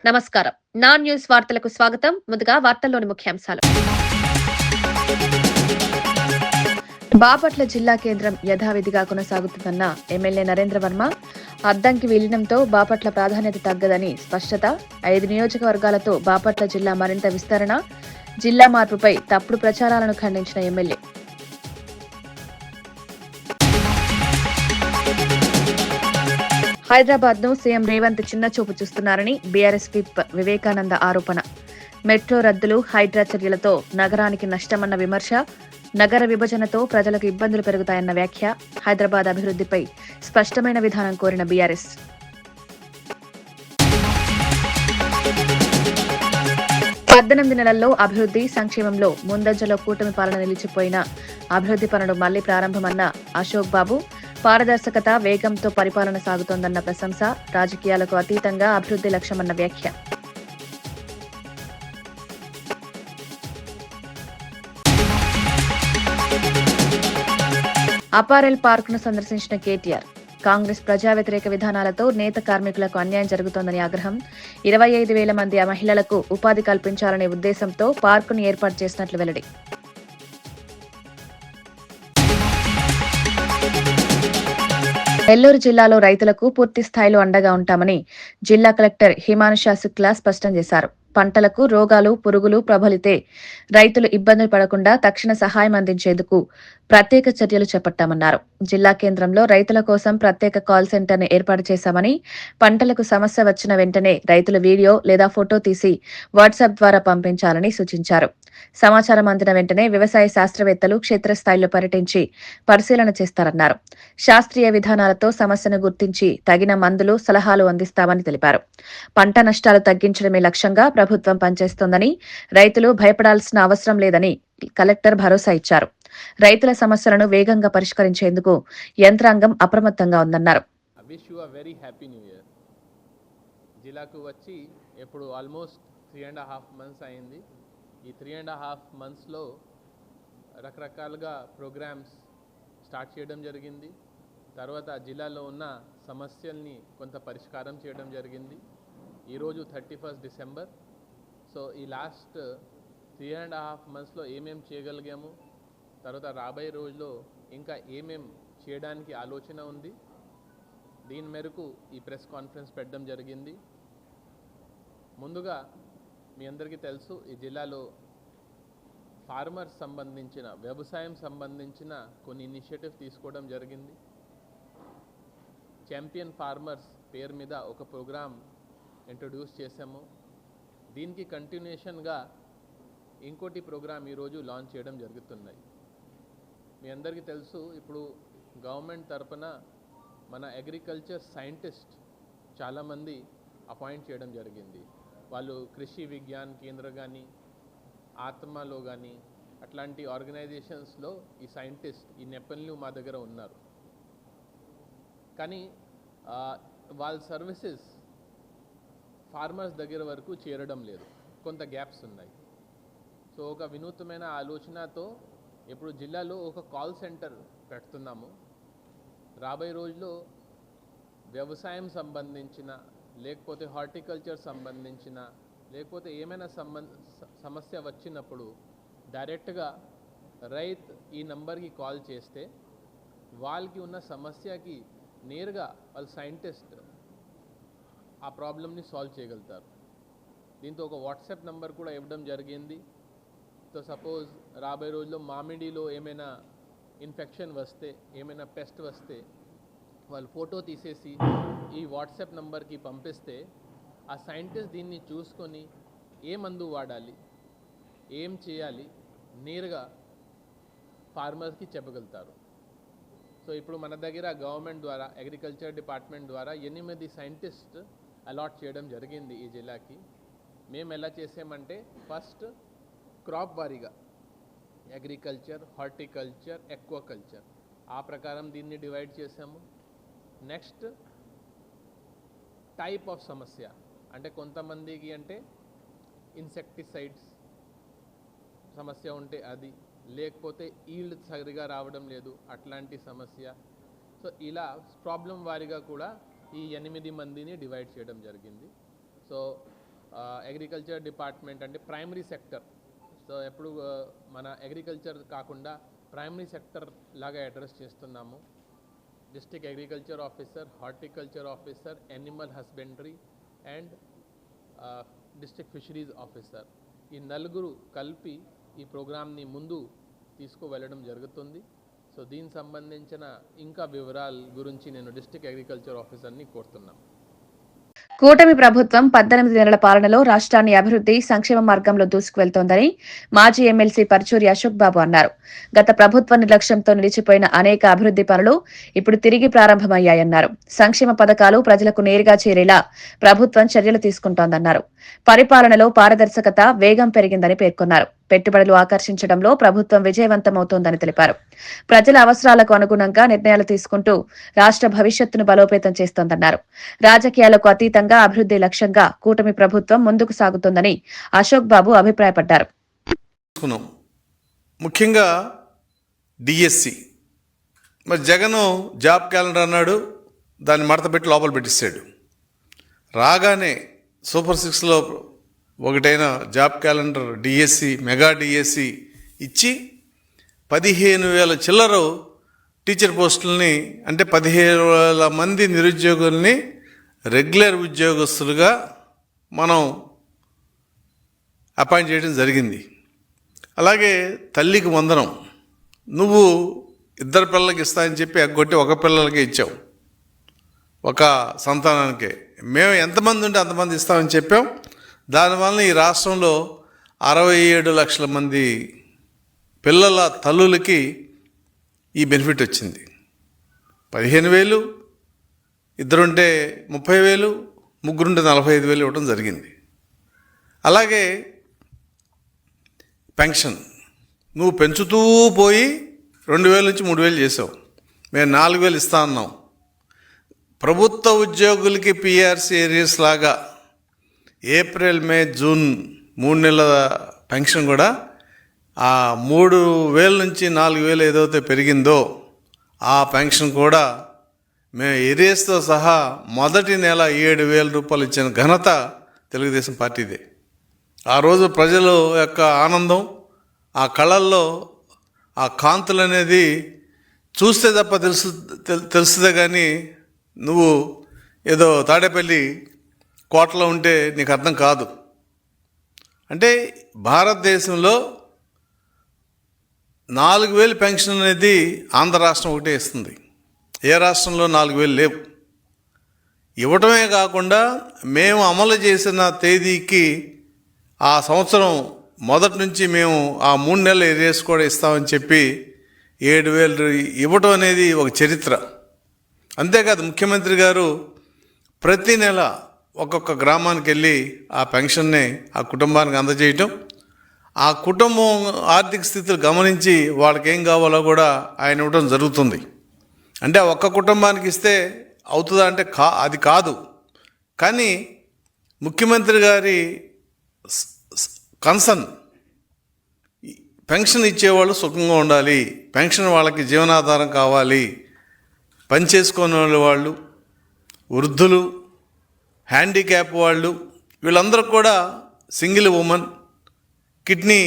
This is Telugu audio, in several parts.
నమస్కారం. నా న్యూస్ వార్తలకు స్వాగతం. ముందుగా వార్తల్లోని ముఖ్యాంశాలు. బాపట్ల జిల్లా కేంద్రం యథావిధిగా కొనసాగుతుందన్న ఎమ్మెల్యే నరేంద్ర వర్మ. అద్దంకి విలీనంతో బాపట్ల ప్రాధాన్యత తగ్గదని స్పష్టత. 5 నియోజకవర్గాలతో బాపట్ల జిల్లా మరింత విస్తరణ. జిల్లా మార్పుపై తప్పుడు ప్రచారాలను ఖండించిన ఎమ్మెల్యే. హైదరాబాద్ ను సీఎం రేవంత్ చిన్నచూపు చూస్తున్నారని బీఆర్ఎస్ విప్ వివేకానంద ఆరోపణ. మెట్రో రద్దులు, హైడ్రా చర్యలతో నగరానికి నష్టమన్న విమర్శ. నగర విభజనతో ప్రజలకు ఇబ్బందులు పెరుగుతాయన్న వ్యాఖ్య. హైదరాబాద్ అభివృద్ధిపై స్పష్టమైన విధానం కోరిన బీఆర్ఎస్. పద్దెనిమిది నెలల్లో అభివృద్ధి, సంక్షేమంలో ముందంజలో కూటమి పాలన నిలిచిపోయిన అభివృద్ధి పనులు మళ్లీ ప్రారంభమన్న అశోక్ బాబు. పారదర్శకత, వేగంతో పరిపాలన సాగుతోందన్న ప్రశంస. రాజకీయాలకు అతీతంగా అభివృద్ధి లక్ష్యమన్న వ్యాఖ్య. అపారెల్ పార్క్ ను సందర్శించిన కేటీఆర్. కాంగ్రెస్ ప్రజా వ్యతిరేక విధానాలతో నేత కార్మికులకు అన్యాయం జరుగుతోందని ఆగ్రహం. 25,000 మంది మహిళలకు ఉపాధి కల్పించాలనే ఉద్దేశంతో పార్కును ఏర్పాటు చేసినట్లు వెల్లడి. నెల్లూరు జిల్లాలో రైతులకు పూర్తి స్థాయిలో అండగా ఉంటామని జిల్లా కలెక్టర్ హిమానుషా శుక్లా స్పష్టం చేశారు. పంటలకు రోగాలు, పురుగులు ప్రబలితే రైతులు ఇబ్బందులు పడకుండా తక్షణ సహాయం అందించేందుకు ప్రత్యేక చర్యలు చేపట్టామన్నారు. జిల్లా కేంద్రంలో రైతుల కోసం ప్రత్యేక కాల్ సెంటర్ను ఏర్పాటు చేశామని, పంటలకు సమస్య వచ్చిన వెంటనే రైతులు వీడియో లేదా ఫోటో తీసి వాట్సాప్ ద్వారా పంపించాలని సూచించారు. సమాచారం అందిన వెంటనే వ్యవసాయ శాస్త్రవేత్తలు క్షేత్రస్థాయిలో పర్యటించి పరిశీలన చేస్తారన్నారు. శాస్త్రీయ విధానాలతో సమస్యను గుర్తించి తగిన మందులు, సలహాలు అందిస్తామని తెలిపారు. పంట నష్టాలు తగ్గించడమే లక్ష్యంగా ప్రభుత్వం పనిచేస్తోందని, రైతులు భయపడాల్సిన అవసరం లేదని కలెక్టర్ భరోసా ఇచ్చారు. రైతుల సమస్యలను వేగంగా పరిష్కరించేందుకు యంత్రాంగం అప్రమత్తంగా ఉందన్నారు. జిల్లాకు వచ్చి ఇప్పుడు ఆల్మోస్ట్ 3.5 మంత్స్ అయింది. ఈ 3.5 మంత్స్లో రకరకాలుగా ప్రోగ్రామ్స్ స్టార్ట్ చేయడం జరిగింది. తర్వాత జిల్లాలో ఉన్న సమస్యల్ని కొంత పరిష్కారం చేయడం జరిగింది. ఈరోజు 31 డిసెంబర్. సో ఈ లాస్ట్ 3.5 మంత్స్లో ఏమేం చేయగలిగాము, తర్వాత రాబోయే రోజుల్లో ఇంకా ఏమేం చేయడానికి ఆలోచన ఉంది, దీని మేరకు ఈ ప్రెస్ కాన్ఫరెన్స్ పెట్టడం జరిగింది. ముందుగా మీ అందరికీ తెలుసు, ఈ జిల్లాలో ఫార్మర్స్ సంబంధించిన, వ్యవసాయం సంబంధించిన కొన్ని ఇనిషియేటివ్ తీసుకోవడం జరిగింది. ఛాంపియన్ ఫార్మర్స్ పేరు మీద ఒక ప్రోగ్రామ్ ఇంట్రొడ్యూస్ చేశాము. దీనికి కంటిన్యూషన్గా ఇంకోటి ప్రోగ్రామ్ ఈరోజు లాంచ్ చేయడం జరుగుతున్నాయి. మీ అందరికీ తెలుసు, ఇప్పుడు గవర్నమెంట్ తరపున మన అగ్రికల్చర్ సైంటిస్ట్ చాలామంది అపాయింట్ చేయడం జరిగింది. వాళ్ళు కృషి విజ్ఞాన్ కేంద్ర కానీ, ఆత్మలో కానీ అట్లాంటి ఆర్గనైజేషన్స్లో ఈ సైంటిస్ట్, ఈ నిపుణులు మా దగ్గర ఉన్నారు. కానీ వాళ్ళ సర్వీసెస్ ఫార్మర్స్ దగ్గర వరకు చేరడం లేదు, కొంత గ్యాప్స్ ఉన్నాయి. సో ఒక వినూత్నమైన ఆలోచనతో ఇప్పుడు జిల్లాలో ఒక కాల్ సెంటర్ పెడుతున్నాము. రాబోయే రోజుల్లో వ్యవసాయం సంబంధించిన, లేకపోతే హార్టికల్చర్ సంబంధించిన, లేకపోతే ఏమైనా సమస్య వచ్చినప్పుడు డైరెక్ట్గా రైతు ఈ నంబర్కి కాల్ చేస్తే వాళ్ళకి ఉన్న సమస్యకి నేరుగా వాళ్ళ సైంటిస్ట్ ఆ ప్రాబ్లమ్ని సాల్వ్ చేయగలుగుతారు. దీంతో ఒక వాట్సాప్ నంబర్ కూడా ఇవ్వడం జరిగింది. సో సపోజ్ రాబోయే రోజుల్లో మామిడిలో ఏమైనా ఇన్ఫెక్షన్ వస్తే, ఏమైనా పెస్ట్ వస్తే వాళ్ళు ఫోటో తీసేసి ఈ వాట్సాప్ నంబర్కి పంపిస్తే ఆ సైంటిస్ట్ దీన్ని చూసుకొని ఏ మందు వాడాలి, ఏం చేయాలి నేరుగా ఫార్మర్స్కి చెప్పగలుగుతారు. సో ఇప్పుడు మన దగ్గర గవర్నమెంట్ ద్వారా, అగ్రికల్చర్ డిపార్ట్మెంట్ ద్వారా 8 సైంటిస్ట్ అలాట్ చేయడం జరిగింది ఈ జిల్లాకి. మేము ఎలా చేసామంటే, ఫస్ట్ క్రాప్ వారీగా అగ్రికల్చర్, హార్టికల్చర్, ఎక్వాకల్చర్ ఆ ప్రకారం దీన్ని డివైడ్ చేసాము. నెక్స్ట్ టైప్ ఆఫ్ సమస్య అంటే కొంతమందికి అంటే ఇన్సెక్టిసైడ్స్ సమస్య ఉంటే అది, లేకపోతే ఈల్డ్ సరిగా రావడం లేదు అట్లాంటి సమస్య. సో ఇలా ప్రాబ్లం వారీగా కూడా ఈ 8 మందిని డివైడ్ చేయడం జరిగింది. సో అగ్రికల్చర్ డిపార్ట్మెంట్ అంటే ప్రైమరీ సెక్టర్. సో ఎప్పుడు మన అగ్రికల్చర్ కాకుండా ప్రైమరీ సెక్టర్ లాగా అడ్రస్ చేస్తున్నాము. District agriculture officer, horticulture officer, animal husbandry and district fisheries officer, ఈ నలుగురు కలిపి ఈ ప్రోగ్రామ్ని ముందు తీసుకువెళ్ళడం జరుగుతుంది. సో దీనికి సంబంధించిన ఇంకా వివరాల గురించి నేను డిస్ట్రిక్ట్ అగ్రికల్చర్ ఆఫీసర్ని కోరుతున్నాను. కూటమి ప్రభుత్వం 18 నెలల పాలనలో రాష్ట్రాన్ని అభివృద్ధి సంక్షేమ మార్గంలో దూసుకువెళ్తోందని మాజీ ఎమ్మెల్సీ పరుచూరి అశోక్ బాబు అన్నారు. గత ప్రభుత్వ నిర్లక్ష్యంతో నిలిచిపోయిన అనేక అభివృద్ధి పనులు ఇప్పుడు తిరిగి ప్రారంభమయ్యాయన్నారు. సంక్షేమ పథకాలు ప్రజలకు నేరుగా చేరేలా ప్రభుత్వం చర్యలు తీసుకుంటోందన్నారు. పరిపాలనలో పారదర్శకత, వేగం పెరిగిందని పేర్కొన్నారు. పెట్టుబడులు ఆకర్షించడంలో ప్రభుత్వం విజయవంతమవుతోందని తెలిపారు. ప్రజల అవసరాలకు అనుగుణంగా నిర్ణయాలు తీసుకుంటూ రాష్ట్ర భవిష్యత్తును బలోపేతం చేస్తోందన్నారు. రాజకీయాలకు అతీతంగా అభివృద్ధి లక్ష్యంగా కూటమి ప్రభుత్వం ముందుకు సాగుతోందని అశోక్ బాబు అభిప్రాయపడ్డారు. ముఖ్యంగా డిఎస్సి మరి జగన్ జాబ్ క్యాలెండర్ అన్నాడు, దాన్ని మడత పెట్టి లోపల పెట్టిస్తాడు. రాగానే సూపర్ 6లో ఒకటైన job calendar DSC, mega DSC ఇచ్చి 15,000 చిల్లర టీచర్ పోస్టులని, అంటే 15,000 మంది నిరుద్యోగుల్ని రెగ్యులర్ ఉద్యోగస్తులుగా మనం అపాయింట్ చేయడం జరిగింది. అలాగే తల్లికి వందనం, నువ్వు 2 పిల్లలకి ఇస్తానని చెప్పి ఎగ్గొట్టి 1 పిల్లలకి ఇచ్చావు, ఒక సంతానానికే. మేము ఎంతమంది ఉంటే అంతమంది ఇస్తామని చెప్పాం. దానివల్ల ఈ రాష్ట్రంలో 67 లక్షల మంది పిల్లల తల్లులకి ఈ బెనిఫిట్ వచ్చింది. 15,000, 2 ఉంటే 30,000, 3 ఉంటే 45,000 ఇవ్వడం జరిగింది. అలాగే పెన్షన్ నువ్వు పెంచుతూ పోయి 2,000 నుంచి 3,000 చేసావు. మేము 4,000 ఇస్తా అన్నాం. ప్రభుత్వ ఉద్యోగులకి పిఆర్సీ ఏరియర్స్ లాగా ఏప్రిల్, మే, జూన్ 3 నెలల పెన్షన్ కూడా ఆ 3,000 నుంచి 4,000 ఏదైతే పెరిగిందో ఆ పెన్షన్ కూడా మేము ఏరియర్స్తో సహా మొదటి నెల 7,000 రూపాయలు ఇచ్చిన ఘనత తెలుగుదేశం పార్టీదే. ఆ రోజు ప్రజల యొక్క ఆనందం, ఆ కళల్లో ఆ కాంతులు అనేది చూస్తే తప్ప తెలుస్తుందే కానీ నువ్వు ఏదో తాడేపల్లి కోటలో ఉంటే నీకు అర్థం కాదు. అంటే భారతదేశంలో 4,000 పెన్షన్ అనేది ఆంధ్ర రాష్ట్రం ఒకటే ఇస్తుంది. ఏ రాష్ట్రంలో 4,000 లేవు. ఇవ్వటమే కాకుండా మేము అమలు చేసిన తేదీకి ఆ సంవత్సరం మొదటి నుంచి మేము ఆ 3 నెలల ఏరియర్స్ కూడా ఇస్తామని చెప్పి 7,000 ఇవ్వటం అనేది ఒక చరిత్ర. అంతేకాదు ముఖ్యమంత్రి గారు ప్రతి నెల ఒక్కొక్క గ్రామానికి వెళ్ళి ఆ పెన్షన్ని ఆ కుటుంబానికి అందజేయటం, ఆ కుటుంబం ఆర్థిక స్థితిని గమనించి వాళ్ళకి ఏం కావాలో కూడా ఆయన ఇవ్వడం జరుగుతుంది. అంటే ఒక్క కుటుంబానికి ఇస్తే అవుతుందా అంటే అది కాదు. కానీ ముఖ్యమంత్రి గారి కన్సర్న్ పెన్షన్ ఇచ్చేవాళ్ళు సుఖంగా ఉండాలి, పెన్షన్ వాళ్ళకి జీవనాధారం కావాలి, పని చేసుకునే వాళ్ళు, వృద్ధులు, హ్యాండిక్యాప్ వాళ్ళు, వీళ్ళందరూ కూడా, సింగిల్ ఉమెన్, కిడ్నీ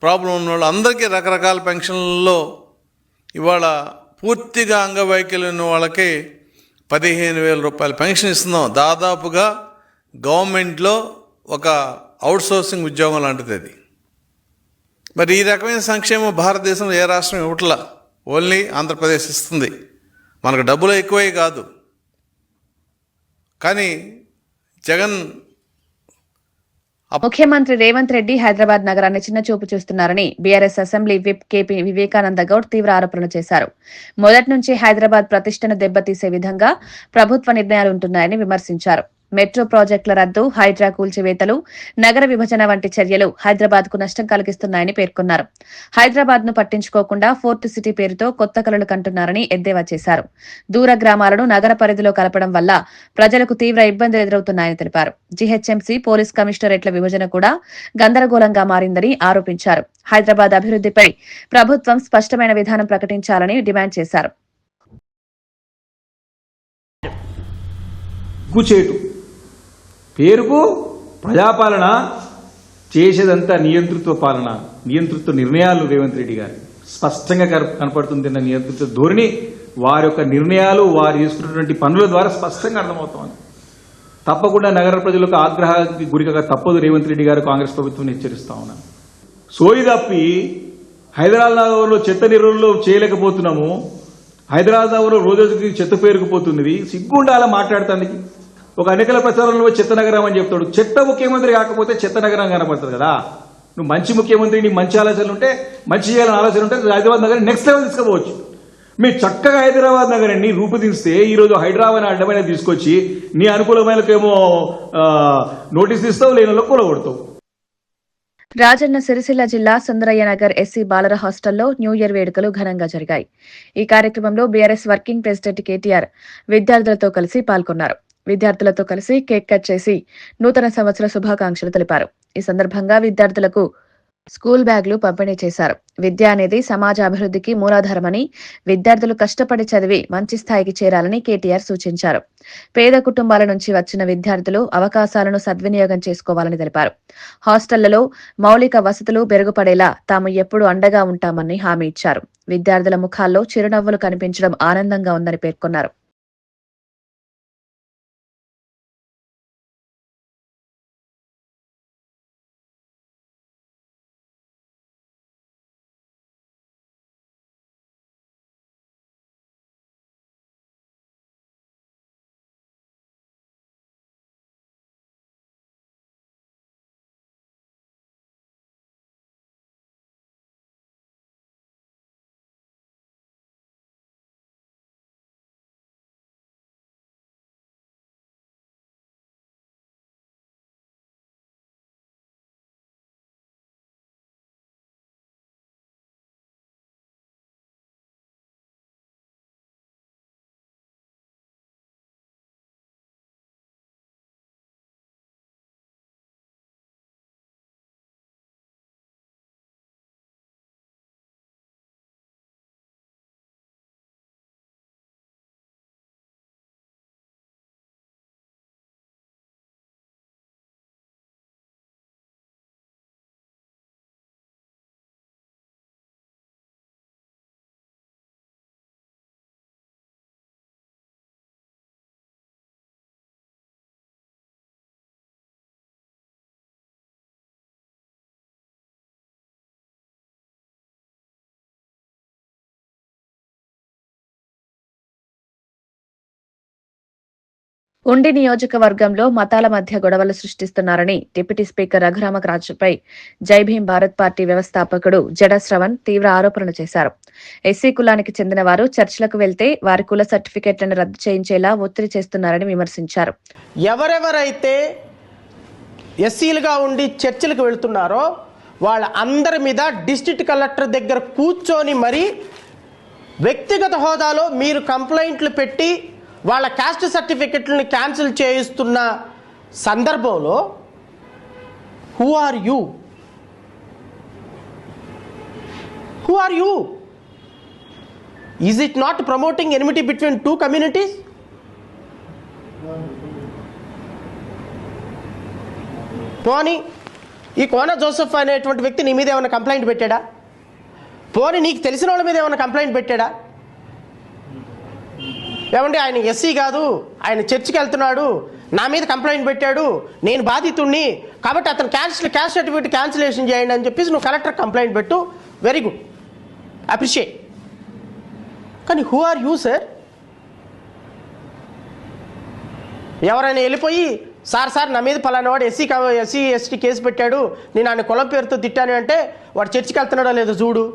ప్రాబ్లం ఉన్న వాళ్ళు అందరికీ రకరకాల పెన్షన్లలో ఇవాళ పూర్తిగా అంగవైకల్యం ఉన్న వాళ్ళకి 15,000 రూపాయల పెన్షన్ ఇస్తున్నాం. దాదాపుగా గవర్నమెంట్లో ఒక అవుట్సోర్సింగ్ ఉద్యోగం లాంటిది అది. మరి ఈ రకమైన సంక్షేమం భారతదేశంలో ఏ రాష్ట్రం ఇవ్వట్లా, ఓన్లీ ఆంధ్రప్రదేశ్ ఇస్తుంది. మనకు డబ్బులు ఎక్కువే కాదు. కానీ జగన్ ముఖ్యమంత్రి రేవంత్ రెడ్డి హైదరాబాద్ నగరాన్ని చిన్నచూపు చూస్తున్నారని BRS assembly whip KP Vivekananda Goud తీవ్ర ఆరోపణలు చేశారు. మొదటి నుంచి హైదరాబాద్ ప్రతిష్టను దెబ్బతీసే విధంగా ప్రభుత్వ నిర్ణయాలు ఉంటున్నాయని విమర్శించారు. మెట్రో ప్రాజెక్టుల రద్దు, హైడ్రా కూల్చివేతలు, నగర విభజన వంటి చర్యలు హైదరాబాద్ కు నష్టం కలిగిస్తున్నాయని పేర్కొన్నారు. హైదరాబాద్ ను పట్టించుకోకుండా ఫోర్త్ సిటీ పేరుతో కొత్త కలలు కంటున్నారని ఎద్దేవా చేశారు. దూర గ్రామాలను నగర పరిధిలో కలపడం వల్ల ప్రజలకు తీవ్ర ఇబ్బందులు ఎదురవుతున్నాయని తెలిపారు. జీహెచ్ఎంసీ పోలీస్ కమిషనరేట్ల విభజన కూడా గందరగోళంగా మారిందని ఆరోపించారు. హైదరాబాద్ అభివృద్ధిపై ప్రభుత్వం స్పష్టమైన విధానం ప్రకటించాలని డిమాండ్ చేశారు. పేరుకు ప్రజాపాలన చేసేదంతా నియంతృత్వ పాలన, నియంతృత్వ నిర్ణయాలు. రేవంత్ రెడ్డి గారు స్పష్టంగా కనపడుతుంది నియంతృత్వ ధోరణి. వారి యొక్క నిర్ణయాలు, వారు చేసుకున్నటువంటి పనుల ద్వారా స్పష్టంగా అర్థమవుతోంది. తప్పకుండా నగర ప్రజలకు ఆగ్రహానికి గురిగా తప్పదు. రేవంత్ రెడ్డి గారు కాంగ్రెస్ ప్రభుత్వం హెచ్చరిస్తా ఉన్నాను. సోయి తప్పి హైదరాబాద్లో చెత్త నిర్వహణలో చేయలేకపోతున్నాము. హైదరాబాద్లో రోజుకి చెత్త పేరుకుపోతున్నది. సిగ్గుండాల మాట్లాడటానికి. ఒక ఎన్నికల ప్రచారంలో చెత్త నగరం అని చెప్తాడు. చెత్త ముఖ్యమంత్రి కాకపోతే చెత్త నగరం కనపడుతుంది కదా. నువ్వు మంచి ముఖ్యమంత్రి, నీకు మంచి ఆలోచనలు ఉంటే, మంచి చేయాలని ఆలోచన ఉంటే హైదరాబాద్ నగరం నెక్స్ట్ లెవెల్ తీసుకోవచ్చు. మీరు చక్కగా హైదరాబాద్ నగరాన్ని రూపుదిస్తే ఈరోజు హైదరాబాద్ అడ్డమైన తీసుకొచ్చి నీ అనుకూలమైనకేమో నోటీస్ ఇస్తావు, లేని కూలగొడతావు. రాజన్న సిరిసిల్ల జిల్లా సుందరయ్య నగర్ ఎస్సీ బాలర హాస్టల్లో న్యూ ఇయర్ వేడుకలు ఘనంగా జరిగాయి. ఈ కార్యక్రమంలో బీఆర్ఎస్ వర్కింగ్ ప్రెసిడెంట్ కేటీఆర్ విద్యార్థులతో కలిసి పాల్గొన్నారు. విద్యార్థులతో కలిసి కేక్ కట్ చేసి నూతన సంవత్సర శుభాకాంక్షలు తెలిపారు. ఈ సందర్భంగా విద్యార్థులకు స్కూల్ బ్యాగులు పంపిణీ చేశారు. విద్య అనేది సమాజ అభివృద్ధికి మూలాధారమని, విద్యార్థులు కష్టపడి చదివి మంచి స్థాయికి చేరాలని కేటీఆర్ సూచించారు. పేద కుటుంబాల నుంచి వచ్చిన విద్యార్థులు అవకాశాలను సద్వినియోగం చేసుకోవాలని తెలిపారు. హాస్టళ్లలో మౌలిక వసతులు మెరుగుపడేలా తాము ఎప్పుడూ అండగా ఉంటామని హామీ ఇచ్చారు. విద్యార్థుల ముఖాల్లో చిరునవ్వులు కనిపించడం ఆనందంగా ఉందని పేర్కొన్నారు. ఉండి నియోజకవర్గంలో మతాల మధ్య గొడవలు సృష్టిస్తున్నారని డిప్యూటీ స్పీకర్ రఘురామరాజుపై జై భీం భారత్ పార్టీ వ్యవస్థాపకుడు జడ శ్రవణ్ తీవ్ర ఆరోపణలు చేశారు. ఎస్సీ కులానికి చెందిన వారు చర్చిలకు వెళ్తే వారి కుల సర్టిఫికెట్లను రద్దు చేయించేలా ఒత్తిడి చేస్తున్నారని విమర్శించారు. ఎవరెవరైతే ఎస్సీలుగా ఉండి చర్చిలకు వెళ్తున్నారో వాళ్ళ అందరి మీద డిస్ట్రిక్ట్ కలెక్టర్ దగ్గర కూర్చొని మరి వ్యక్తిగత హోదాలో మీరు కంప్లైంట్లు పెట్టి వాళ్ళ క్యాస్ట్ సర్టిఫికెట్లను క్యాన్సిల్ చేయిస్తున్న సందర్భంలో who are you? Who are you? Is it not promoting enmity between two communities? పోనీ ఈ కోన జోసెఫ్ అనేటువంటి వ్యక్తి నీ మీద ఏమైనా కంప్లైంట్ పెట్టాడా? పోనీ నీకు తెలిసిన వాళ్ళ మీద ఏమైనా కంప్లైంట్ పెట్టాడా? ఏమంటే ఆయన ఎస్సీ కాదు, ఆయన చర్చికి వెళ్తున్నాడు, నా మీద కంప్లైంట్ పెట్టాడు, నేను బాధితుణ్ణి, కాబట్టి అతను క్యాస్ట్ సర్టిఫికేట్ క్యాన్సిలేషన్ చేయండి అని చెప్పేసి నువ్వు కలెక్టర్ కంప్లైంట్ పెట్టు, వెరీ గుడ్, అప్రిషియేట్. కానీ హూ ఆర్ యూ సార్? ఎవరైనా వెళ్ళిపోయి సార్ నా మీద పలానా వాడు ఎస్సీ ఎస్టీ కేసు పెట్టాడు, నేను ఆయన కులం పేరుతో తిట్టాను అంటే వాడు చర్చికి వెళ్తున్నాడో లేదో చూడు,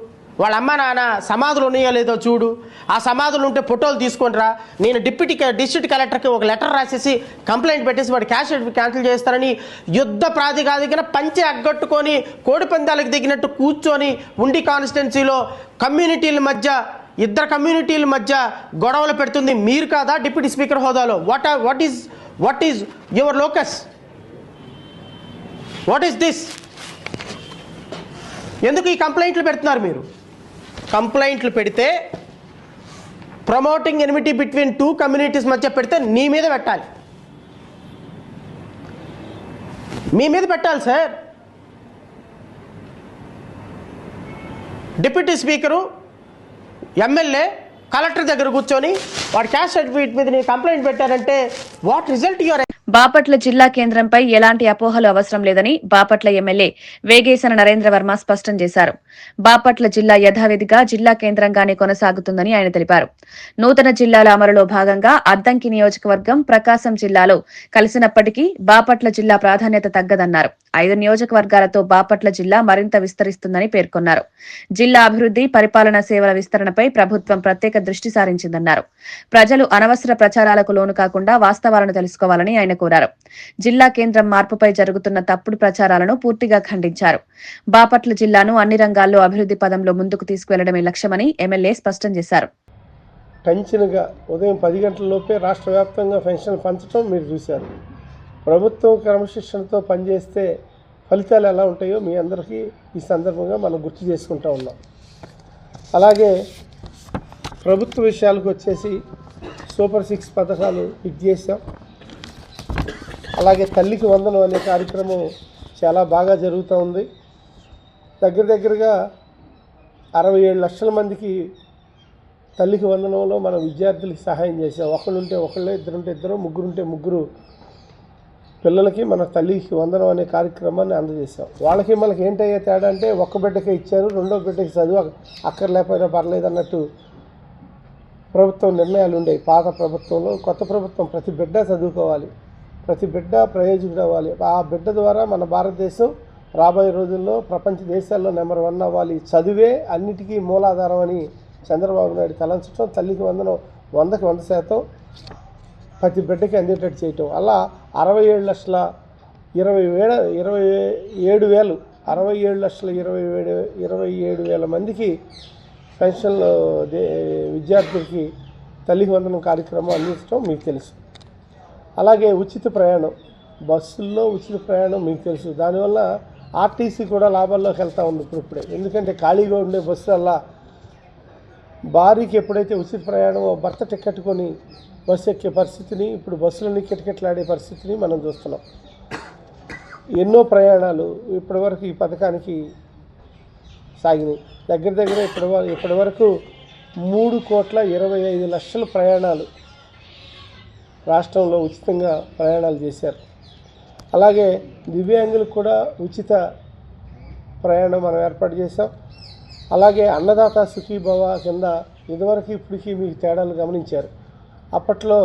వాళ్ళ అమ్మ నాన్న సమాధులు ఉన్నాయో లేదో చూడు, ఆ సమాధులు ఉంటే ఫోటోలు తీసుకొని రా, నేను డిస్ట్రిక్ట్ కలెక్టర్కి ఒక లెటర్ రాసేసి కంప్లైంట్ పెట్టేసి వాడు క్యాష్ సర్టిఫికేట్ క్యాన్సిల్ చేస్తారని యుద్ధ ప్రాతిపదికన పంచె అగ్గొట్టుకొని కోడి పందాలకు దిగినట్టు కూర్చొని ఉండి కాన్స్టిట్యున్సీలో ఇద్దరు కమ్యూనిటీల మధ్య గొడవలు పెడుతుంది మీరు కాదా డిప్యూటీ స్పీకర్ హోదాలో? What is your locus? What is this? ఎందుకు ఈ కంప్లైంట్లు పెడుతున్నారు మీరు? కంప్లైంట్లు పెడితే promoting enmity between two communities మధ్య పెడితే నీ మీద పెట్టాలి. మీ మీద పెట్టాలి sir. Deputy speaker, MLA, collector దగ్గర కూర్చొని వాడు క్యాస్ట్ సర్టిఫికేట్ మీద నేను కంప్లైంట్ పెట్టారంటే వాట్ రిజల్ట్ యువర్. బాపట్ల జిల్లా కేంద్రంపై ఎలాంటి అపోహలు అవసరం లేదని బాపట్ల ఎమ్మెల్యే వేగేశన నరేంద్ర వర్మ స్పష్టం చేశారు. బాపట్ల జిల్లా యథావిధిగా జిల్లా కేంద్రంగానే కొనసాగుతుందని ఆయన తెలిపారు. నూతన జిల్లాల అమలులో భాగంగా అద్దంకి నియోజకవర్గం ప్రకాశం జిల్లాలో కలిసినప్పటికీ బాపట్ల జిల్లా ప్రాధాన్యత తగ్గదన్నారు. 5 నియోజకవర్గాలతో బాపట్ల జిల్లా మరింత విస్తరిస్తుందని పేర్కొన్నారు. జిల్లా అభివృద్ది, పరిపాలనా సేవల విస్తరణపై ప్రభుత్వం ప్రత్యేక దృష్టి సారించిందన్నారు. ప్రజలు అనవసర ప్రచారాలకు లోను కాకుండా వాస్తవాలను తెలుసుకోవాలని ఆయన కోరారు. జిల్లా కేంద్రం మార్పుపై జరుగుతున్న తప్పుడు ప్రచారాలను పూర్తిగా ఖండించారు. బాపట్ల జిల్లాను అన్ని రంగాల్లో అభివృద్ది పదంలో ముందుకు తీసుకువెళ్లడమే లక్ష్యమని ఎమ్మెల్యే స్పష్టం చేశారు. టెన్షన్గా ఉదయం 10 గంటల లోపే రాష్ట్ర వ్యాప్తంగా పెన్షన్లు పంచడం మీరు చూశారు. ప్రభుత్వం క్రమశిక్షణతో పనిచేస్తే ఫలితాలు ఎలా ఉంటాయో మీ అందరికీ ఈ సందర్భంగా మనం గుర్తు చేసుకుంటూ ఉన్నాం. అలాగే ప్రభుత్వ విషయాలకు వచ్చేసి సూపర్ 6 పథకాలు ఫిట్ చేశాం. అలాగే తల్లికి వందనం అనే కార్యక్రమం చాలా బాగా జరుగుతూ ఉంది. దగ్గరగా 67 లక్షల మందికి తల్లికి వందనంలో మనం విద్యార్థులకి సహాయం చేసాం. ఒకళ్ళుంటే ఒకళ్ళే, ఇద్దరుంటే ఇద్దరు, ముగ్గురుంటే ముగ్గురు పిల్లలకి మన తల్లికి వందనం అనే కార్యక్రమాన్ని అందజేసాం. వాళ్ళకి మనకి ఏంటయ్యే తేడా అంటే ఒక్క బిడ్డకే ఇచ్చారు, రెండో బిడ్డకి చదువు అక్కర్లేకపోయినా పర్లేదు అన్నట్టు ప్రభుత్వం నిర్ణయాలు ఉండేవి పాత ప్రభుత్వంలో. కొత్త ప్రభుత్వం ప్రతి బిడ్డ చదువుకోవాలి, ప్రతి బిడ్డ ప్రయోజకుడు అవ్వాలి. ఆ బిడ్డ ద్వారా మన భారతదేశం రాబోయే రోజుల్లో ప్రపంచ దేశాల్లో నెంబర్ 1 అవ్వాలి. చదువే అన్నిటికీ మూలాధారం అని చంద్రబాబు నాయుడు తలంచడం, తల్లికి వందనం 100కి 100% ప్రతి బిడ్డకి అందేటట్టు చేయటం. అలా 67,27,000 మందికి పెన్షన్లు విద్యార్థులకి తల్లికి వందనం కార్యక్రమం అందించడం మీకు తెలుసు. అలాగే ఉచిత ప్రయాణం, బస్సుల్లో ఉచిత ప్రయాణం మీకు తెలుసు. దానివల్ల ఆర్టీసీ కూడా లాభాల్లోకి వెళ్తూ ఉంది ఇప్పుడే. ఎందుకంటే ఖాళీగా ఉండే బస్సులల్లా భార్యకి ఎప్పుడైతే ఉచిత ప్రయాణం భర్త టికెట్ కొని బస్సు ఎక్కే పరిస్థితిని, ఇప్పుడు బస్సులన్నీ కిటకిటలాడే పరిస్థితిని మనం చూస్తున్నాం. ఎన్నో ప్రయాణాలు ఇప్పటివరకు ఈ పథకానికి సాగినాయి. దగ్గర ఇప్పటి వరకు 3,25,00,000 ప్రయాణాలు రాష్ట్రంలో ఉచితంగా ప్రయాణాలు చేశారు. అలాగే దివ్యాంగులకు కూడా ఉచిత ప్రయాణం మనం ఏర్పాటు చేశాం. అలాగే అన్నదాత సుఖీభవ కింద ఇదివరకు ఇప్పటికీ మీకు తేడాలు గమనించారు. అప్పట్లో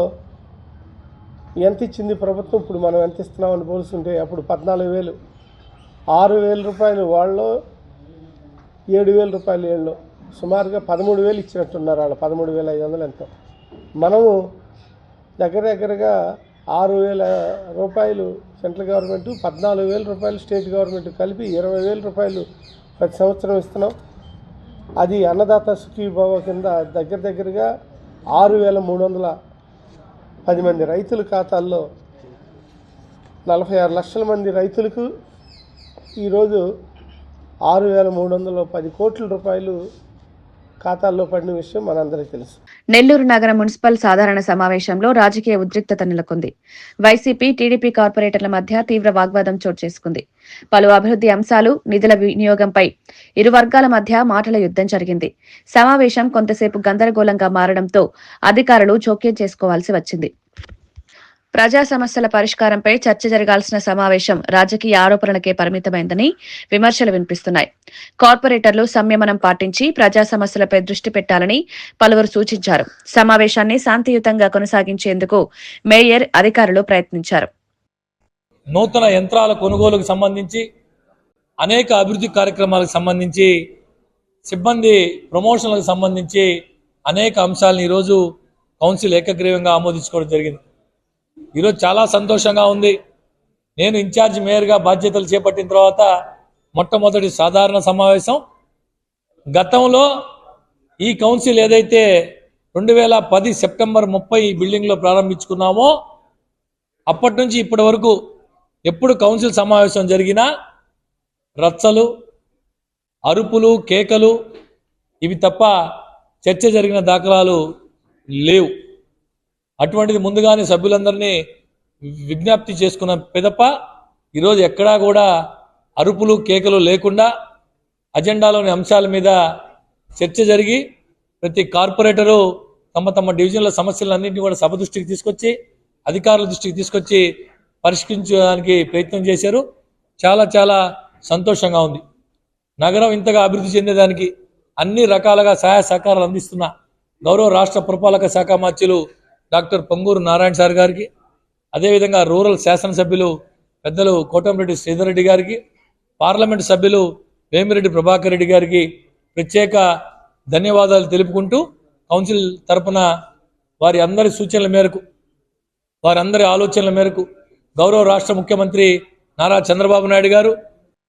ఎంత ఇచ్చింది ప్రభుత్వం, ఇప్పుడు మనం ఎంత ఇస్తున్నామని పోల్చుంటే అప్పుడు 14,000, 6,000 రూపాయలు వాళ్ళు, 7,000 రూపాయలు ఏళ్ళు, సుమారుగా 13,000 ఇచ్చినట్టున్నారు వాళ్ళు. 13,500 ఎంతో. మనము దగ్గరగా 6,000 రూపాయలు సెంట్రల్ గవర్నమెంటు, 14,000 రూపాయలు స్టేట్ గవర్నమెంట్ కలిపి 20,000 రూపాయలు ప్రతి సంవత్సరం ఇస్తున్నాం. అది అన్నదాత సుఖీభవ కింద దగ్గరగా 6,310 మంది రైతుల ఖాతాల్లో 46 లక్షల మంది రైతులకు ఈరోజు 6,310 కోట్ల రూపాయలు ఖాతాల్లో పడిన విషయం మనందరికీ తెలుసు. నెల్లూరు నగర మున్సిపల్ సాధారణ సమావేశంలో రాజకీయ ఉద్రిక్తత నెలకొంది. వైసీపీ, టీడీపీ కార్పొరేటర్ల మధ్య తీవ్ర వాగ్వాదం చోటు చేసుకుంది. పలు అభివృద్ది అంశాలు, నిధుల వినియోగంపై ఇరు వర్గాల మధ్య మాటల యుద్ధం జరిగింది. సమావేశం కొంతసేపు గందరగోళంగా మారడంతో అధికారులు జోక్యం చేసుకోవాల్సి వచ్చింది. ప్రజా సమస్యల పరిష్కారంపై చర్చ జరగాల్సిన సమావేశం రాజకీయ ఆరోపణలకే పరిమితమైందని విమర్శలు వినిపిస్తున్నాయి. కార్పొరేటర్లు సంయమనం పాటించి ప్రజా సమస్యలపై దృష్టి పెట్టాలని పలువురు సూచించారు. సమావేశాన్ని శాంతియుతంగా కొనసాగించేందుకు మేయర్, అధికారులు ప్రయత్నించారు. నూతన యంత్రాల కొనుగోలుకు సంబంధించి, అనేక అభివృద్ధి కార్యక్రమాలకు సంబంధించి, సిబ్బంది ప్రమోషన్లకు సంబంధించి అనేక అంశాలను ఈరోజు కౌన్సిల్ ఏకగ్రీవంగా ఆమోదించుకోవడం జరిగింది. ఈరోజు చాలా సంతోషంగా ఉంది. నేను ఇన్ఛార్జ్ మేయర్గా బాధ్యతలు చేపట్టిన తర్వాత మొట్టమొదటి సాధారణ సమావేశం. గతంలో ఈ కౌన్సిల్ ఏదైతే 2010 సెప్టెంబర్ 30 ఈ బిల్డింగ్లో ప్రారంభించుకున్నామో అప్పటి నుంచి ఇప్పటి వరకు ఎప్పుడు కౌన్సిల్ సమావేశం జరిగినా రచ్చలు, అరుపులు, కేకలు ఇవి తప్ప చర్చ జరిగిన దాఖలాలు లేవు. అటువంటిది ముందుగానే సభ్యులందరినీ విజ్ఞప్తి చేసుకున్న పిదప ఈరోజు ఎక్కడా కూడా అరుపులు కేకలు లేకుండా అజెండాలోని అంశాల మీద చర్చ జరిగి ప్రతి కార్పొరేటరు తమ తమ డివిజన్ల సమస్యలన్నింటినీ కూడా సభ దృష్టికి తీసుకొచ్చి అధికారుల దృష్టికి తీసుకొచ్చి పరిష్కరించడానికి ప్రయత్నం చేశారు. చాలా చాలా సంతోషంగా ఉంది. నగరం ఇంతగా అభివృద్ధి చెందేదానికి అన్ని రకాలుగా సహాయ సహకారాలు అందిస్తున్న గౌరవ రాష్ట్ర పురపాలక శాఖ మంత్రులు డాక్టర్ పొంగూరు నారాయణ సార్ గారికి, అదేవిధంగా రూరల్ శాసనసభ్యులు పెద్దలు కోటంరెడ్డి శ్రీధర్ రెడ్డి గారికి, పార్లమెంటు సభ్యులు వేమిరెడ్డి ప్రభాకర్ రెడ్డి గారికి ప్రత్యేక ధన్యవాదాలు తెలుపుకుంటూ కౌన్సిల్ తరపున వారి అందరి సూచనల మేరకు, వారందరి ఆలోచనల మేరకు గౌరవ రాష్ట్ర ముఖ్యమంత్రి నారా చంద్రబాబు నాయుడు గారు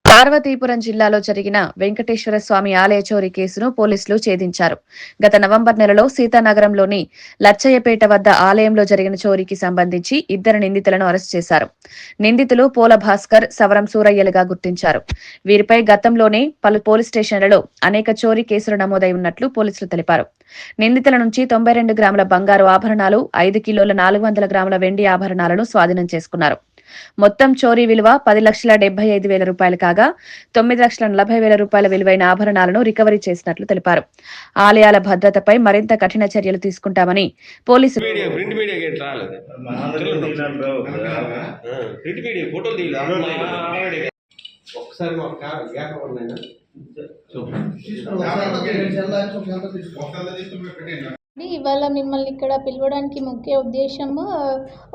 పార్వతీపురం జిల్లాలో జరిగిన వెంకటేశ్వర స్వామి ఆలయ చోరీ కేసును పోలీసులు ఛేదించారు. గత నవంబర్ నెలలో సీతానగరంలోని లచ్చయ్యపేట వద్ద ఆలయంలో జరిగిన చోరీకి సంబంధించి 2 నిందితులను అరెస్టు చేశారు. నిందితులు పోల భాస్కర్, సవరం సూరయ్యలుగా గుర్తించారు. వీరిపై గతంలోనే పలు పోలీస్ స్టేషన్లలో అనేక చోరీ కేసులు నమోదై ఉన్నట్లు పోలీసులు తెలిపారు. నిందితుల నుంచి 92 గ్రాముల బంగారు ఆభరణాలు, 5 కిలోల 400 గ్రాముల వెండి ఆభరణాలను స్వాధీనం చేసుకున్నారు. మొత్తం చోరీ విలువ 10,75,000 రూపాయలు కాగా 9,40,000 రూపాయల విలువైన ఆభరణాలను రికవరీ చేసినట్లు తెలిపారు. ఆలయాల భద్రతపై మరింత కఠిన చర్యలు తీసుకుంటామని పోలీసులు ఇవాళ మిమ్మల్ని ఇక్కడ పిలవడానికి ముఖ్య ఉద్దేశము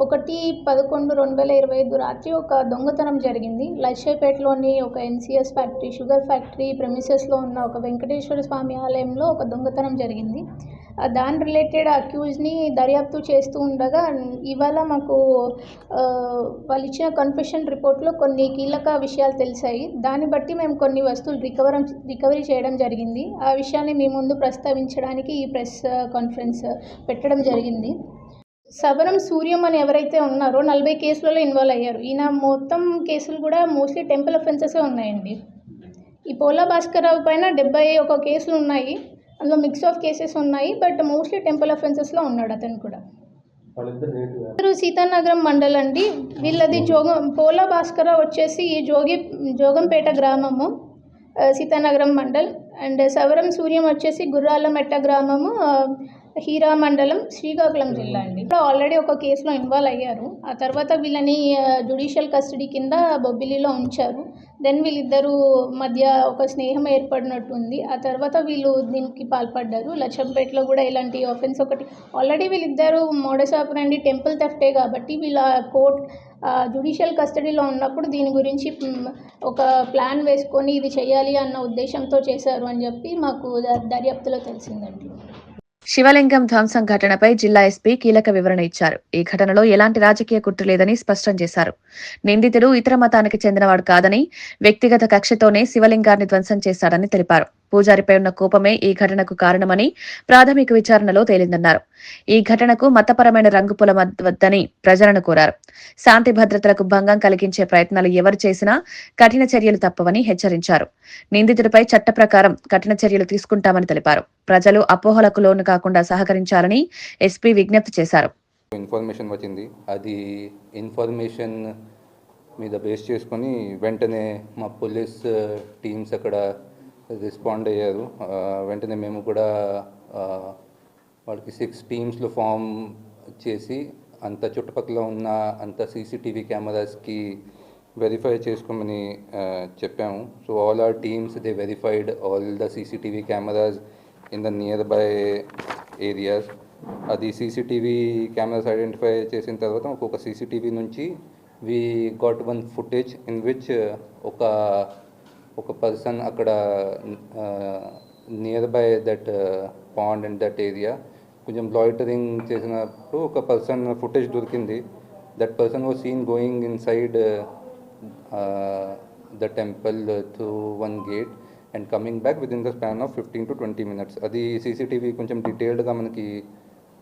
1/11/2025 రాత్రి ఒక దొంగతనం జరిగింది. లక్షయ్యపేటలోని ఒక NCS ఫ్యాక్టరీ, షుగర్ ఫ్యాక్టరీ ప్రెమిసెస్లో ఉన్న ఒక వెంకటేశ్వర స్వామి ఆలయంలో ఒక దొంగతనం జరిగింది. దాని రిలేటెడ్ అక్యూజ్ని దర్యాప్తు చేస్తూ ఉండగా ఇవాళ మాకు వాళ్ళు ఇచ్చిన కన్ఫెషన్ రిపోర్ట్లో కొన్ని కీలక విషయాలు తెలిసాయి. దాన్ని బట్టి మేము కొన్ని వస్తువులు రికవరీ చేయడం జరిగింది. ఆ విషయాన్ని మీ ముందు ప్రస్తావించడానికి ఈ ప్రెస్ కాన్ఫరెన్స్ పెట్టడం జరిగింది. సవరం సూర్యం అని ఎవరైతే ఉన్నారో 40 కేసులలో ఇన్వాల్వ్ అయ్యారు. ఈయన మొత్తం కేసులు కూడా మోస్ట్లీ టెంపుల్ అఫెన్సెసే ఉన్నాయండి. ఈ పోలా భాస్కర్రావు పైన 71 కేసులు ఉన్నాయి. అందులో మిక్స్ ఆఫ్ కేసెస్ ఉన్నాయి, బట్ మోస్ట్లీ టెంపుల్ అఫెన్సెస్లో ఉన్నాడు అతను కూడా. సీతానగరం మండల్ అండి. వీళ్ళది పోలా భాస్కర్రావు వచ్చేసి జోగంపేట గ్రామము, సీతానగరం మండల్. అండ్ సవరం సూర్యం వచ్చేసి గుర్రాలమెట్ట గ్రామము, హీరా మండలం, శ్రీకాకుళం జిల్లా అండి. ఇప్పుడు ఆల్రెడీ ఒక కేసులో ఇన్వాల్వ్ అయ్యారు. ఆ తర్వాత వీళ్ళని జ్యుడిషియల్ కస్టడీ కింద బొబ్బిలిలో ఉంచారు. దెన్ వీళ్ళిద్దరూ మధ్య ఒక స్నేహం ఏర్పడినట్టుంది. ఆ తర్వాత వీళ్ళు దీనికి పాల్పడ్డారు. లచ్చంపేటలో కూడా ఇలాంటి ఆఫెన్స్ ఒకటి ఆల్రెడీ వీళ్ళిద్దరూ మోడస్ ఆపరండి టెంపుల్ థెఫ్టే కాబట్టి వీళ్ళ జ్యుడిషియల్ కస్టడీలో ఉన్నప్పుడు దీని గురించి ఒక ప్లాన్ వేసుకొని ఇది చేయాలి అన్న ఉద్దేశంతో చేశారు అని చెప్పి మాకు దర్యాప్తులో తెలిసిందండి. శివలింగం ధ్వంసం ఘటనపై జిల్లా ఎస్పీ కీలక వివరణ ఇచ్చారు. ఈ ఘటనలో ఎలాంటి రాజకీయ కుట్ర లేదని స్పష్టం చేశారు. నిందితుడు ఇతర మతానికి చెందినవాడు కాదని, వ్యక్తిగత కక్షతోనే శివలింగాన్ని ధ్వంసం చేశాడని తెలిపారు. పూజారిపై ఉన్న కోపమే ఈ ఘటనకు కారణమని ప్రాథమిక విచారణలో తేలిందన్నారు. ఈ ఘటనకు మతపరమైన రంగు పొలమవద్దని ప్రజలను కోరారు. శాంతి భద్రతలకు భంగం కలిగించే ప్రయత్నాలు ఎవరు చేసినా కఠిన చర్యలు తప్పవని హెచ్చరించారు. నిందితుడిపై చట్ట ప్రకారం కఠిన చర్యలు తీసుకుంటామని తెలిపారు. ప్రజలు అపోహలకు లోను కాకుండా సహకరించాలని ఎస్పీ విజ్ఞప్తి చేశారు. ఇన్ఫర్మేషన్ వచ్చింది, అది ఇన్ఫర్మేషన్ మీద బేస్ చేసుకొని వెంటనే మా పోలీస్ టీమ్స్ అక్కడ రెస్పాండ్ అయ్యారు. వెంటనే మేము కూడా వాళ్ళకి 6 టీమ్స్లో ఫామ్ చేసి అంత చుట్టుపక్కల ఉన్న అంత CCTV కెమెరాస్కి వెరిఫై చేసుకోమని చెప్పాము. So all our teams they verified all the CCTV cameras in the nearby areas. అది CCTV కెమెరాస్ ఐడెంటిఫై చేసిన తర్వాత ఒక్కొక్క CCTV నుంచి we got one footage in which ఒక పర్సన్ అక్కడ nearby that pond and that area కొంచెం లాయిటరింగ్ చేసినప్పుడు ఒక పర్సన్ ఫుటేజ్ దొరికింది. That person was seen going inside the temple through one gate and coming back within the span of 15 to 20 minutes. అది CCTV కొంచెం డీటెయిల్డ్గా మనకి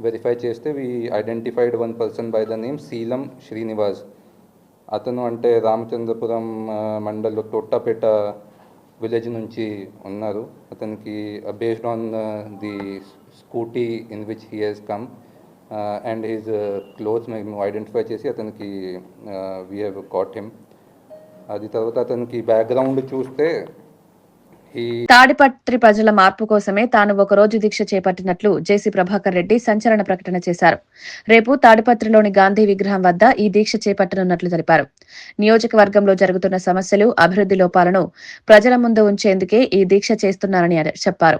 వెరిఫై చేస్తే we identified one person by the name Seelam Srinivas. అతను అంటే రామచంద్రపురం మండల్లో తొట్టపేట విలేజ్ నుంచి ఉన్నారు. అతనికి based on the scooty in which he has come and his clothes మేము ఐడెంటిఫై చేసి అతనికి వీ హ్యావ్ గాట్ హిమ్. అది తర్వాత అతనికి బ్యాక్గ్రౌండ్ చూస్తే ఈ తాడిపత్రి ప్రజల మార్పు కోసమే తాను ఒక రోజు దీక్ష చేపట్టినట్లు జేసీ ప్రభాకర్ రెడ్డి సంచలన ప్రకటన చేశారు. రేపు తాడిపత్రిలోని గాంధీ విగ్రహం వద్ద ఈ దీక్ష చేపట్టనున్నట్లు తెలిపారు. నియోజకవర్గంలో జరుగుతున్న సమస్యలు, అభివృద్ధి లోపాలను ప్రజల ముందు ఉంచేందుకే ఈ దీక్ష చేస్తున్నారని చెప్పారు.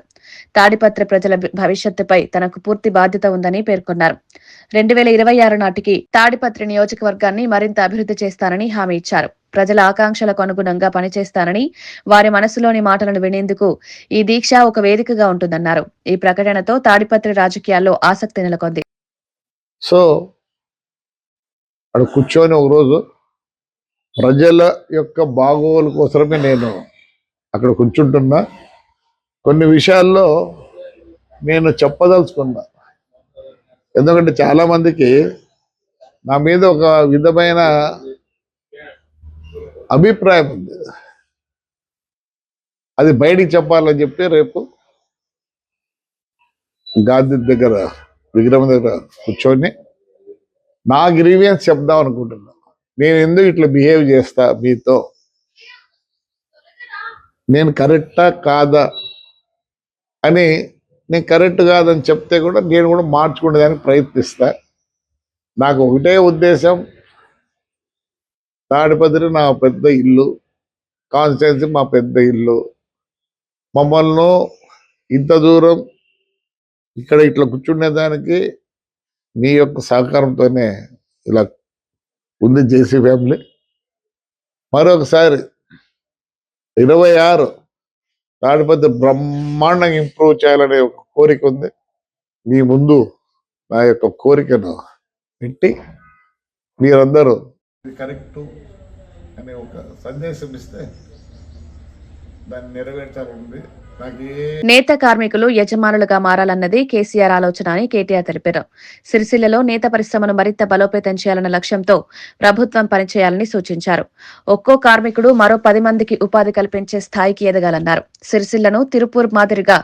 తాడిపత్రి ప్రజల భవిష్యత్తుపై తనకు పూర్తి బాధ్యత ఉందని పేర్కొన్నారు. 2026 నాటికి తాడిపత్రి నియోజకవర్గాన్ని మరింత అభివృద్ధి చేస్తానని హామీ ఇచ్చారు. ప్రజల ఆకాంక్షలకు అనుగుణంగా పనిచేస్తానని, వారి మనసులోని మాటలను వినేందుకు ఈ దీక్ష ఒక వేదికగా ఉంటుందన్నారు. ఈ ప్రకటనతో తాడిపత్రి రాజకీయాల్లో ఆసక్తి నెలకొంది. సో అక్కడ కూర్చొని ఒకరోజు ప్రజల యొక్క బాగోగుల కోసమే నేను అక్కడ కూర్చుంటున్నా. కొన్ని విషయాల్లో నేను చెప్పదలుచుకున్నా. ఎందుకంటే చాలామందికి నా మీద ఒక విధమైన అభిప్రాయం ఉంది. అది బయటికి చెప్పాలని చెప్పి రేపు గాంధీ దగ్గర విగ్రహం దగ్గర కూర్చొని నా గ్రీవియన్స్ చెప్దాం అనుకుంటున్నా. నేను ఎందుకు ఇట్లా బిహేవ్ చేస్తా మీతో, నేను కరెక్టా కాదా అని, నేను కరెక్ట్ కాదని చెప్తే కూడా నేను కూడా మార్చుకునేదానికి ప్రయత్నిస్తా. నాకు ఒకటే ఉద్దేశం, తాడిపత్రి నా పెద్ద ఇల్లు, కాన్స్టిట్యున్సీ మా పెద్ద ఇల్లు. మమ్మల్ని ఇంత దూరం ఇక్కడ ఇట్లా కూర్చునేదానికి మీ యొక్క సహకారంతోనే ఇలా ఉంది జేసీ ఫ్యామిలీ. మరొకసారి 26 తాడిపత్రి బ్రహ్మాండంగా ఇంప్రూవ్ చేయాలనే ఒక కోరిక ఉంది. మీ ముందు నా యొక్క కోరికను పెట్టి మీరందరూ కరెక్టు అనే ఒక సందేశం ఇస్తే దాన్ని నెరవేర్చాలని నేత కార్మికులు యజమానులుగా మారాలన్నది కేసీఆర్ ఆలోచన అని కేటీఆర్ తెలిపారు. సిరిసిల్లలో నేత పరిశ్రమను మరింత బలోపేతం చేయాలన్న లక్ష్యంతో ప్రభుత్వం పనిచేయాలని సూచించారు. ఒక్కో కార్మికుడు మరో 10 మందికి ఉపాధి కల్పించే స్థాయికి ఎదగాలన్నారు. సిరిసిల్లను తిరుపూర్ మాదిరిగా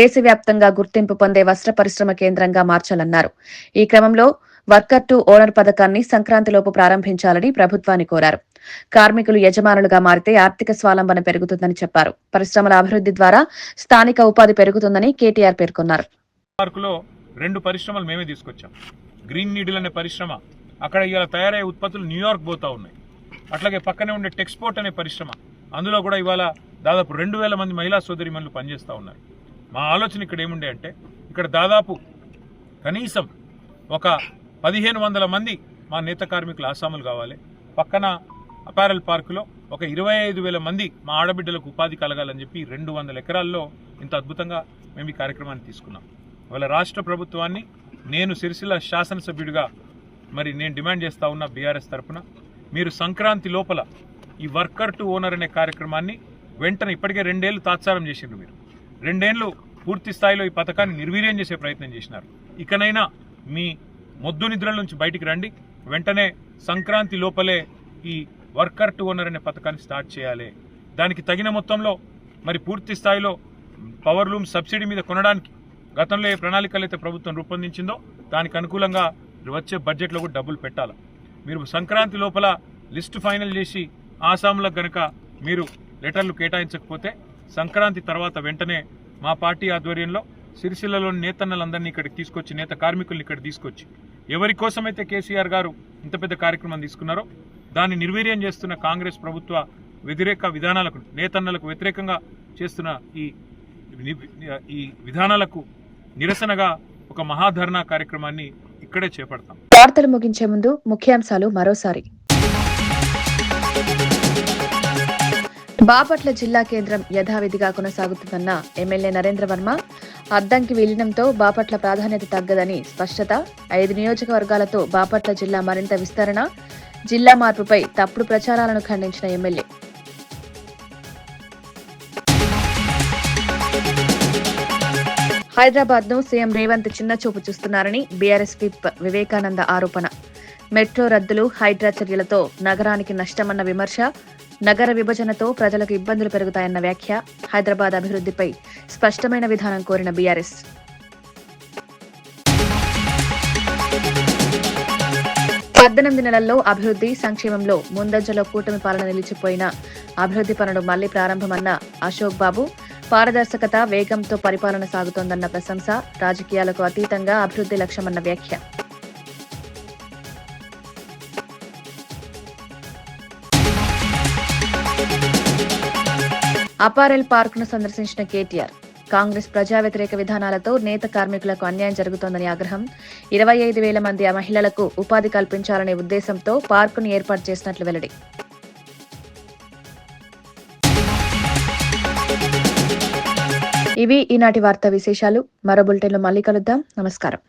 దేశవ్యాప్తంగా గుర్తింపు పొందే వస్త్ర పరిశ్రమ కేంద్రంగా మార్చాలన్నారు. ఈ క్రమంలో వర్కర్ టు ఓనర్ పథకాన్ని సంక్రాంతిలోపు ప్రారంభించాలని ప్రభుత్వాన్ని కోరారు. కార్మికులు యజమానులుగా మారితే ఆర్థిక స్వావలంబన పెరుగుతుందని చెప్పారు. పరిశ్రమల అభివృద్ధి ద్వారా స్థానిక ఉపాధి పెరుగుతుందని కేటీఆర్ పేర్కొన్నారు. పార్కులో 2 పరిశ్రమలు మేమే తీసుకొచ్చాం. గ్రీన్ నీడిల్ అనే పరిశ్రమ, అక్కడ ఇవాళ తయారయ్యే ఉత్పత్తులు న్యూయార్క్ పోతా ఉన్నాయి. అట్లాగే పక్కనే ఉండే టెక్స్పోర్ట్ అనే పరిశ్రమ, అందులో కూడా ఇవాళ దాదాపు 2000 మంది మహిళా సోదరిమణులు పనిచేస్తూ ఉన్నారు. మా ఆలోచన ఇక్కడ ఏముండే అంటే, ఇక్కడ దాదాపు కనీసం ఒక 1500 మంది మా నేత కార్మికులు ఆసాములు కావాలి. పక్కన అపారల్ పార్కులో ఒక 25,000 మంది మా ఆడబిడ్డలకు ఉపాధి కలగాలని చెప్పి 200 ఎకరాల్లో ఇంత అద్భుతంగా మేము ఈ కార్యక్రమాన్ని తీసుకున్నాం. ఇవాళ రాష్ట్ర ప్రభుత్వాన్ని నేను సిరిసిల్ల శాసనసభ్యుడిగా నేను డిమాండ్ చేస్తా ఉన్నా బీఆర్ఎస్ తరఫున, మీరు సంక్రాంతి లోపల ఈ వర్కర్ టు ఓనర్ అనే కార్యక్రమాన్ని వెంటనే, ఇప్పటికే 2 ఏళ్ళు తాత్సారం చేసిండ్రు మీరు, 2 ఏళ్ళు పూర్తి స్థాయిలో ఈ పథకాన్ని నిర్వీర్యం చేసే ప్రయత్నం చేసినారు. ఇకనైనా మీ మొద్దు నిద్రల నుంచి బయటికి రండి. వెంటనే సంక్రాంతి లోపలే ఈ వర్కర్ టు ఓనర్ అనే పథకాన్ని స్టార్ట్ చేయాలి. దానికి తగిన మొత్తంలో పూర్తి స్థాయిలో పవర్ లూమ్ సబ్సిడీ మీద కొనడానికి గతంలో ఏ ప్రణాళికలు అయితే ప్రభుత్వం రూపొందించిందో దానికి అనుకూలంగా వచ్చే బడ్జెట్లో కూడా డబ్బులు పెట్టాలి. మీరు సంక్రాంతి లోపల లిస్టు ఫైనల్ చేసి ఆసాములకు గనక మీరు లెటర్లు కేటాయించకపోతే సంక్రాంతి తర్వాత వెంటనే మా పార్టీ ఆధ్వర్యంలో సిరిసిల్లలోని నేతన్నలందరినీ ఇక్కడికి తీసుకొచ్చి, నేత కార్మికుల్ని ఇక్కడ తీసుకొచ్చి, ఎవరి కోసమైతే కేసీఆర్ గారు ఇంత పెద్ద కార్యక్రమం తీసుకున్నారో దాన్ని నిర్వీర్యం చేస్తున్న కాంగ్రెస్ ప్రభుత్వ వ్యతిరేక విధానాలకు, నేతన్నలకు వ్యతిరేకంగా చేస్తున్న ఈ విధానాలకు నిరసనగా ఒక మహాధర్నా కార్యక్రమాన్ని ఇక్కడే చేపడతాం. వార్తలు ముగించే ముందు ముఖ్యాంశాలు మరోసారి. బాపట్ల జిల్లా కేంద్రం యథావిధిగా కొనసాగుతుందన్న ఎమ్మెల్యే నరేంద్ర వర్మ. అద్దంకి విలీనంతో బాపట్ల ప్రాధాన్యత తగ్గదని స్పష్టత. 5 నియోజకవర్గాలతో బాపట్ల జిల్లా మరింత విస్తరణ. జిల్లా మార్పుపై తప్పుడు ప్రచారాలను ఖండించిన ఎమ్మెల్యే. హైదరాబాద్ ను సీఎం రేవంత్ చిన్నచూపు చూస్తున్నారని బీఆర్ఎస్ విప్ వివేకానంద ఆరోపణ. మెట్రో రద్దులు, హైడ్రా చర్యలతో నగరానికి నష్టమన్న విమర్శ. నగర విభజనతో ప్రజలకు ఇబ్బందులు పెరుగుతాయన్న వ్యాఖ్య. హైదరాబాద్ అభివృద్ధిపై స్పష్టమైన విధానం కోరిన బీఆర్ఎస్. 18 నెలల్లో అభివృద్ధి సంక్షేమంలో ముందంజలో కూటమి పాలన నిలిచిపోయిన అభివృద్ధి పనులు మళ్లీ ప్రారంభమన్న అశోక్ బాబు, పారదర్శకత వేగంతో పరిపాలన సాగుతోందన్న ప్రశంస, రాజకీయాలకు అతీతంగా అభివృద్ధి లక్ష్యమన్న వ్యాఖ్య. అపారెల్ పార్కును సందర్శించిన కేటీఆర్, కాంగ్రెస్ ప్రజా వ్యతిరేక విధానాలతో నేత కార్మికులకు అన్యాయం జరుగుతోందని ఆగ్రహం. 25,000 మంది మహిళలకు ఉపాధి కల్పించాలనే ఉద్దేశంతో పార్కును ఏర్పాటు చేసినట్లు వెల్లడి. ఇవి ఈనాటి వార్తా విశేషాలు. మరో బులెటిన్లో మళ్ళీ కలుద్దాం. నమస్కారం.